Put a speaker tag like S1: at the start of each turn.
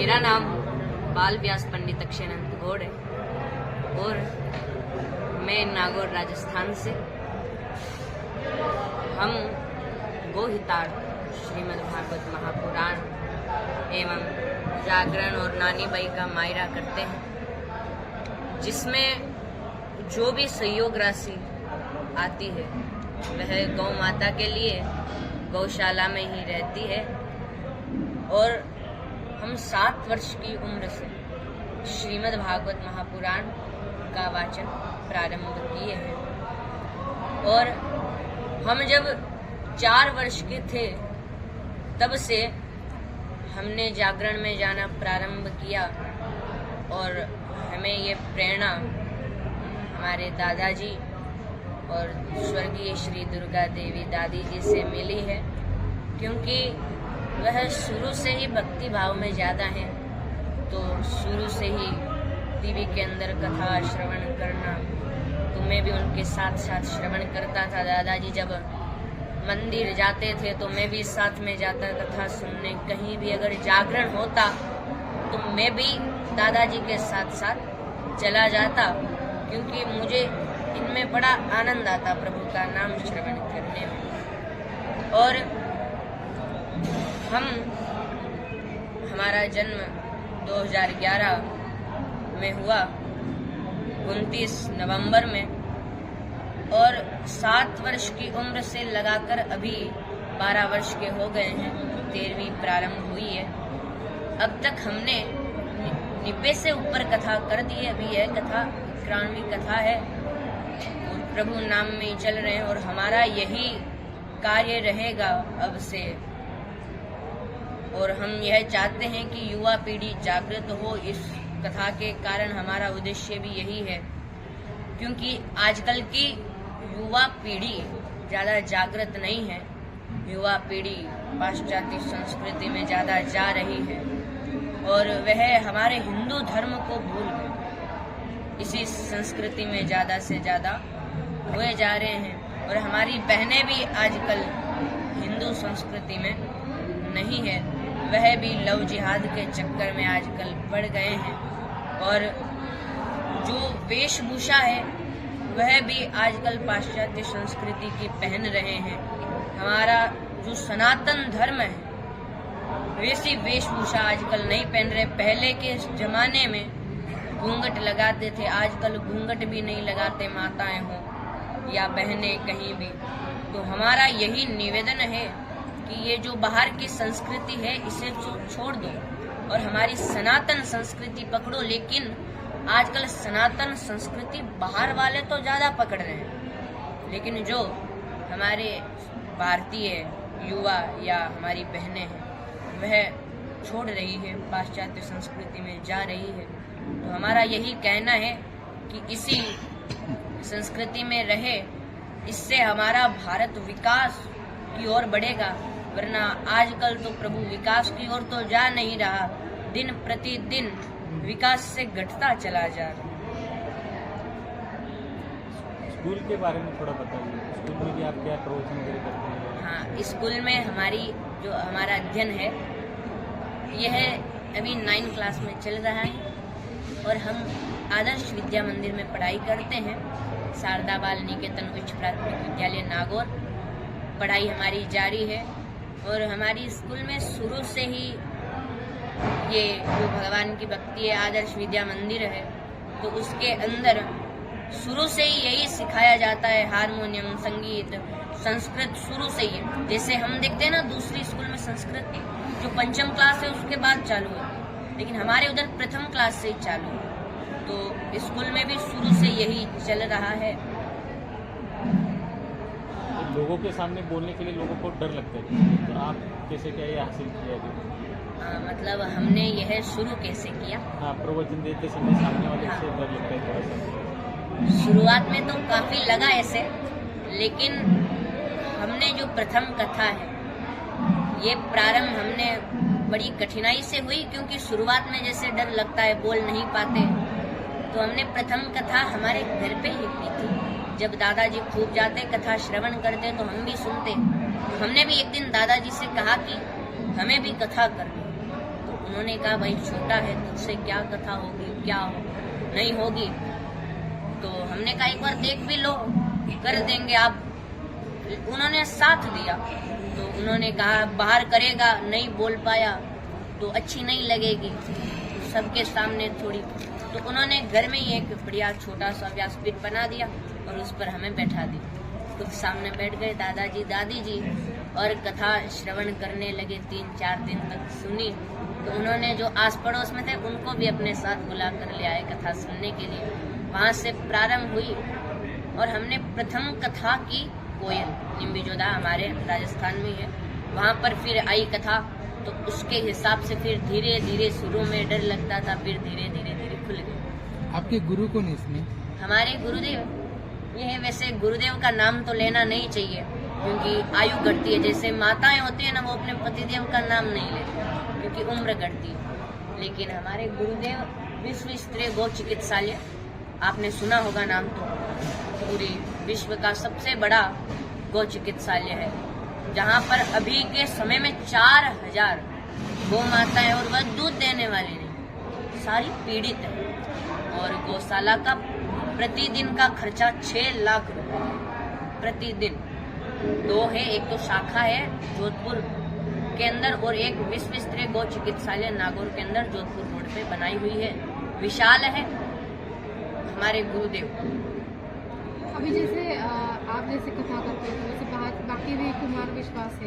S1: मेरा नाम बाल व्यास पंडित अक्षयनंद गौड़ है और मैं नागौर राजस्थान से। हम गोहितार्थ श्रीमद्भागवत महापुराण एवं जागरण और नानी बाई का मायरा करते हैं, जिसमें जो भी सहयोग राशि आती है वह गौ माता के लिए गौशाला में ही रहती है। और हम 7 वर्ष की उम्र से श्रीमद् भागवत महापुराण का वाचन प्रारंभ किए हैं और हम जब 4 वर्ष के थे तब से हमने जागरण में जाना प्रारंभ किया और हमें ये प्रेरणा हमारे दादाजी और स्वर्गीय श्री दुर्गा देवी दादी जी से मिली है, क्योंकि वह शुरू से ही भक्ति भाव में ज़्यादा हैं। तो शुरू से ही टीवी के अंदर कथा श्रवण करना, तो मैं भी उनके साथ साथ श्रवण करता था। दादाजी जब मंदिर जाते थे तो मैं भी साथ में जाता कथा सुनने। कहीं भी अगर जागरण होता तो मैं भी दादाजी के साथ साथ चला जाता, क्योंकि मुझे इनमें बड़ा आनंद आता प्रभु का नाम श्रवण करने में। और हमारा जन्म 2011 में हुआ, 29 नवंबर में, और 7 वर्ष की उम्र से लगाकर अभी 12 वर्ष के हो गए हैं। 13वीं प्रारंभ हुई है। अब तक हमने 90 से ऊपर कथा कर दी है। अभी यह कथा 91वीं कथा है। प्रभु नाम में ही चल रहे हैं और हमारा यही कार्य रहेगा अब से। और हम यह चाहते हैं कि युवा पीढ़ी जागृत हो। इस कथा के कारण हमारा उद्देश्य भी यही है, क्योंकि आजकल की युवा पीढ़ी ज़्यादा जागृत नहीं है। युवा पीढ़ी पाश्चात्य संस्कृति में ज़्यादा जा रही है और वह हमारे हिंदू धर्म को भूल गए, इसी संस्कृति में ज़्यादा से ज़्यादा हुए जा रहे हैं। और हमारी बहनें भी आजकल हिंदू संस्कृति में नहीं है, वह भी लव जिहाद के चक्कर में आजकल पड़ गए हैं। और जो वेशभूषा है वह भी आजकल पाश्चात्य संस्कृति की पहन रहे हैं। हमारा जो सनातन धर्म है वैसी वेशभूषा आजकल नहीं पहन रहे। पहले के जमाने में घूंघट लगाते थे, आजकल घूंघट भी नहीं लगाते, माताएं हों या बहनें कहीं भी। तो हमारा यही निवेदन है कि ये जो बाहर की संस्कृति है इसे छोड़ दो और हमारी सनातन संस्कृति पकड़ो। लेकिन आजकल सनातन संस्कृति बाहर वाले तो ज़्यादा पकड़ रहे हैं, लेकिन जो हमारे भारतीय युवा या हमारी बहनें हैं वह छोड़ रही है, पाश्चात्य संस्कृति में जा रही है। तो हमारा यही कहना है कि इसी संस्कृति में रहे, इससे हमारा भारत विकास की ओर बढ़ेगा। वरना आजकल तो प्रभु विकास की ओर तो जा नहीं रहा, दिन प्रतिदिन विकास से घटता चला जा रहा।
S2: स्कूल के बारे में थोड़ा बताइए। स्कूल में भी आप क्या प्रवचन वगैरह करते हैं?
S1: हाँ, स्कूल में हमारा अध्ययन है यह अभी 9 क्लास में चल रहा है और हम आदर्श विद्या मंदिर में पढ़ाई करते हैं। शारदा बाल निकेतन उच्च प्राथमिक विद्यालय नागौर पढ़ाई हमारी जारी है। और हमारी स्कूल में शुरू से ही ये जो भगवान की भक्ति है, आदर्श विद्या मंदिर है, तो उसके अंदर शुरू से ही यही सिखाया जाता है। हारमोनियम, संगीत, संस्कृत शुरू से ही। जैसे हम देखते हैं ना दूसरी स्कूल में संस्कृत जो 5वीं क्लास है उसके बाद चालू है, लेकिन हमारे उधर 1म क्लास से ही चालू है। तो स्कूल में भी शुरू से यही चल रहा है।
S2: लोगों के सामने बोलने के लिए लोगों को डर लगता है, तो आप कैसे क्या ये हासिल किया?
S1: मतलब हमने यह शुरू कैसे किया?
S2: हाँ, प्रवचन देते समय सामने वाले से डर लगता है थोड़ा सा।
S1: शुरुआत में तो काफ़ी लगा ऐसे, लेकिन हमने जो प्रथम कथा है ये प्रारंभ हमने बड़ी कठिनाई से हुई, क्योंकि शुरुआत में जैसे डर लगता है, बोल नहीं पाते। तो हमने प्रथम कथा हमारे घर पे ही की थी। जब दादाजी खूब जाते कथा श्रवण करते तो हम भी सुनते। हमने भी एक दिन दादाजी से कहा कि हमें भी कथा करनी, तो उन्होंने कहा भाई छोटा है, तुझसे क्या कथा होगी, क्या नहीं होगी। तो हमने कहा एक बार देख भी लो, कर देंगे आप। उन्होंने साथ दिया। तो उन्होंने कहा बाहर करेगा, नहीं बोल पाया तो अच्छी नहीं लगेगी सबके सामने थोड़ी। तो उन्होंने घर में ही एक बढ़िया छोटा सा व्यासपीठ बना दिया और उस पर हमें बैठा दिया। खुद सामने बैठ गए दादाजी दादी जी और कथा श्रवण करने लगे। 3-4 दिन तक सुनी। तो उन्होंने जो आस पड़ोस में थे उनको भी अपने साथ बुला कर ले आए कथा सुनने के लिए। वहां से प्रारंभ हुई और हमने प्रथम कथा की कोयल, निम्बीजोदा हमारे राजस्थान में है, वहां पर फिर आई कथा। तो उसके हिसाब से फिर धीरे धीरे शुरू में डर लगता था, फिर धीरे धीरे धीरे खुल गई।
S3: आपके गुरु कौन है इसमें?
S1: हमारे गुरुदेव ये है। वैसे गुरुदेव का नाम तो लेना नहीं चाहिए क्योंकि आयु घटती है। जैसे माताएं होती है ना, वो अपने पतिदेव का नाम नहीं लेती क्योंकि उम्र घटती है। लेकिन हमारे गुरुदेव विश्व स्तरीय गौ चिकित्सालय, आपने सुना होगा नाम, तो पूरी विश्व का सबसे बड़ा गौ चिकित्सालय है जहां पर अभी के समय में 4000 गौ माताएं और वह दूध देने वाली नहीं, सारी पीड़ित है। और गौशाला का प्रतिदिन का खर्चा 6 लाख रुपए प्रतिदिन। 2 है, एक तो शाखा है जोधपुर के अंदर और एक विश्व स्तरीय गौ चिकित्सालय नागौर के अंदर जोधपुर रोड पे बनाई हुई है, विशाल है। हमारे गुरुदेव
S4: अभी जैसे आप जैसे कथा करते हो, वैसे बाकी भी कुमार विश्वास है।